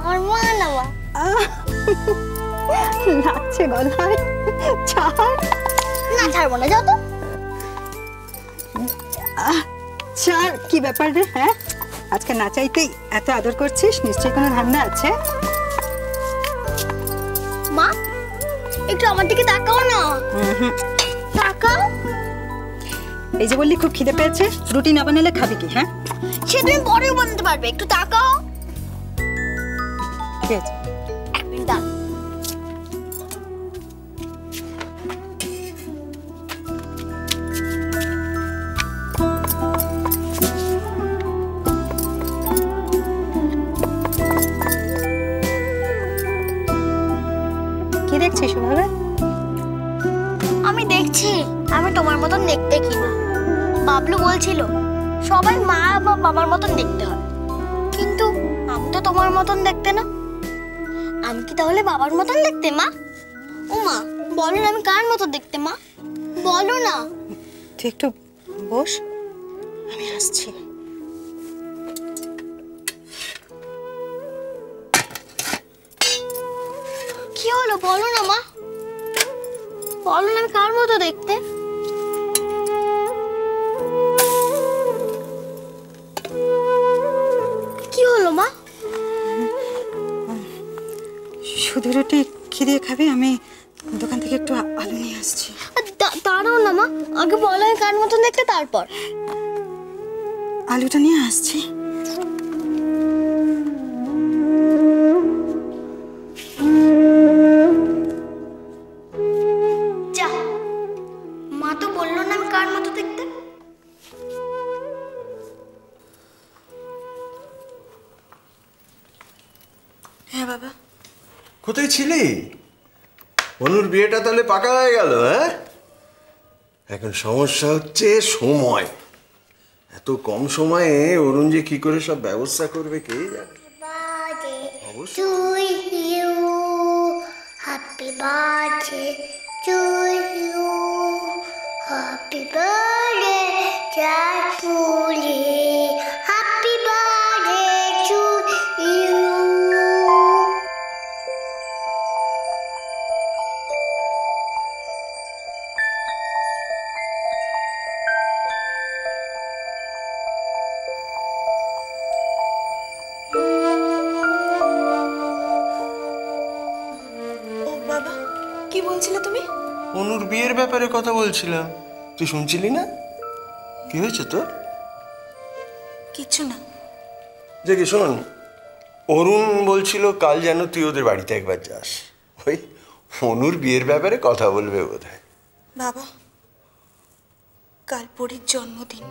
আমার মা না মা লাগছে গলায়। ছাড় না, ছাড়বো না, যাও তো। ছাড়, কি ব্যাপার রে? হ্যাঁ, আজকে না চাইতেই এত আদর করছিস, নিশ্চয়ই কোনো ধান্দা আছে। মা একটু আমার দিকে তাকাও না। তাকাও। এই যে বললি খুব খিদে পেয়েছে, রুটি না বানালে খাবি কি? হ্যাঁ, সে তুমি পরেও বানাতে পারবে, একটু তাকাও। ঠিক আছে। এক মিনিট দাঁড়াও। কি দেখছিস ওভাবে? আমি দেখছি আমি তোমার মতন দেখতে কিনা। বাবলু বলছিল সবাই মা বা বাবার মতন দেখতে হয়, কিন্তু আমি তো তোমার মতন দেখতে না। আমি কি তাহলে বাবার মতন দেখতে মা? ও মা, বলো না আমি কার মতো দেখতে মা? বলো না। তুই একটু বস, আমি আসছি। কি হলো বলো না মা, বলো না আমি কার মতো দেখতে? কি হলো মা? শুধু রুটি কি দিয়ে খাবি? আমি দোকান থেকে একটু আলু নিয়ে আসছি। দাঁড়াও না মা, আগে বলো আমি কার মতন দেখতে, তারপর। আলুটা নিয়ে আসছি। যা, মা তো বললো না আমি কার মতো দেখতে। হ্যাঁ বাবা। কোথায় ছিলি? অনুর বিয়েটা তাহলে পাকা হয়ে গেল? হ্যাঁ, এখন সমস্যা হচ্ছে সময়। এত কম সময়ে অরুণ যে কি করে সব ব্যবস্থা করবে কে জানে। To you, happy birthday to you, happy birthday, Jaypuri, happy birthday to you. কি বলছিলে তুমি? অনুর বিয়ের ব্যাপারে কথা বলছিলাম, তুই শুনছিলি না? কি হয়েছে তোর? কিছু না। যে কি শোন, অরুণ বলছিল কাল যেন তুই ওদের বাড়িতে একবার যাস, ওই অনুর বিয়ের ব্যাপারে কথা বলবে বোধহয়। বাবা, কাল পরীর জন্মদিন,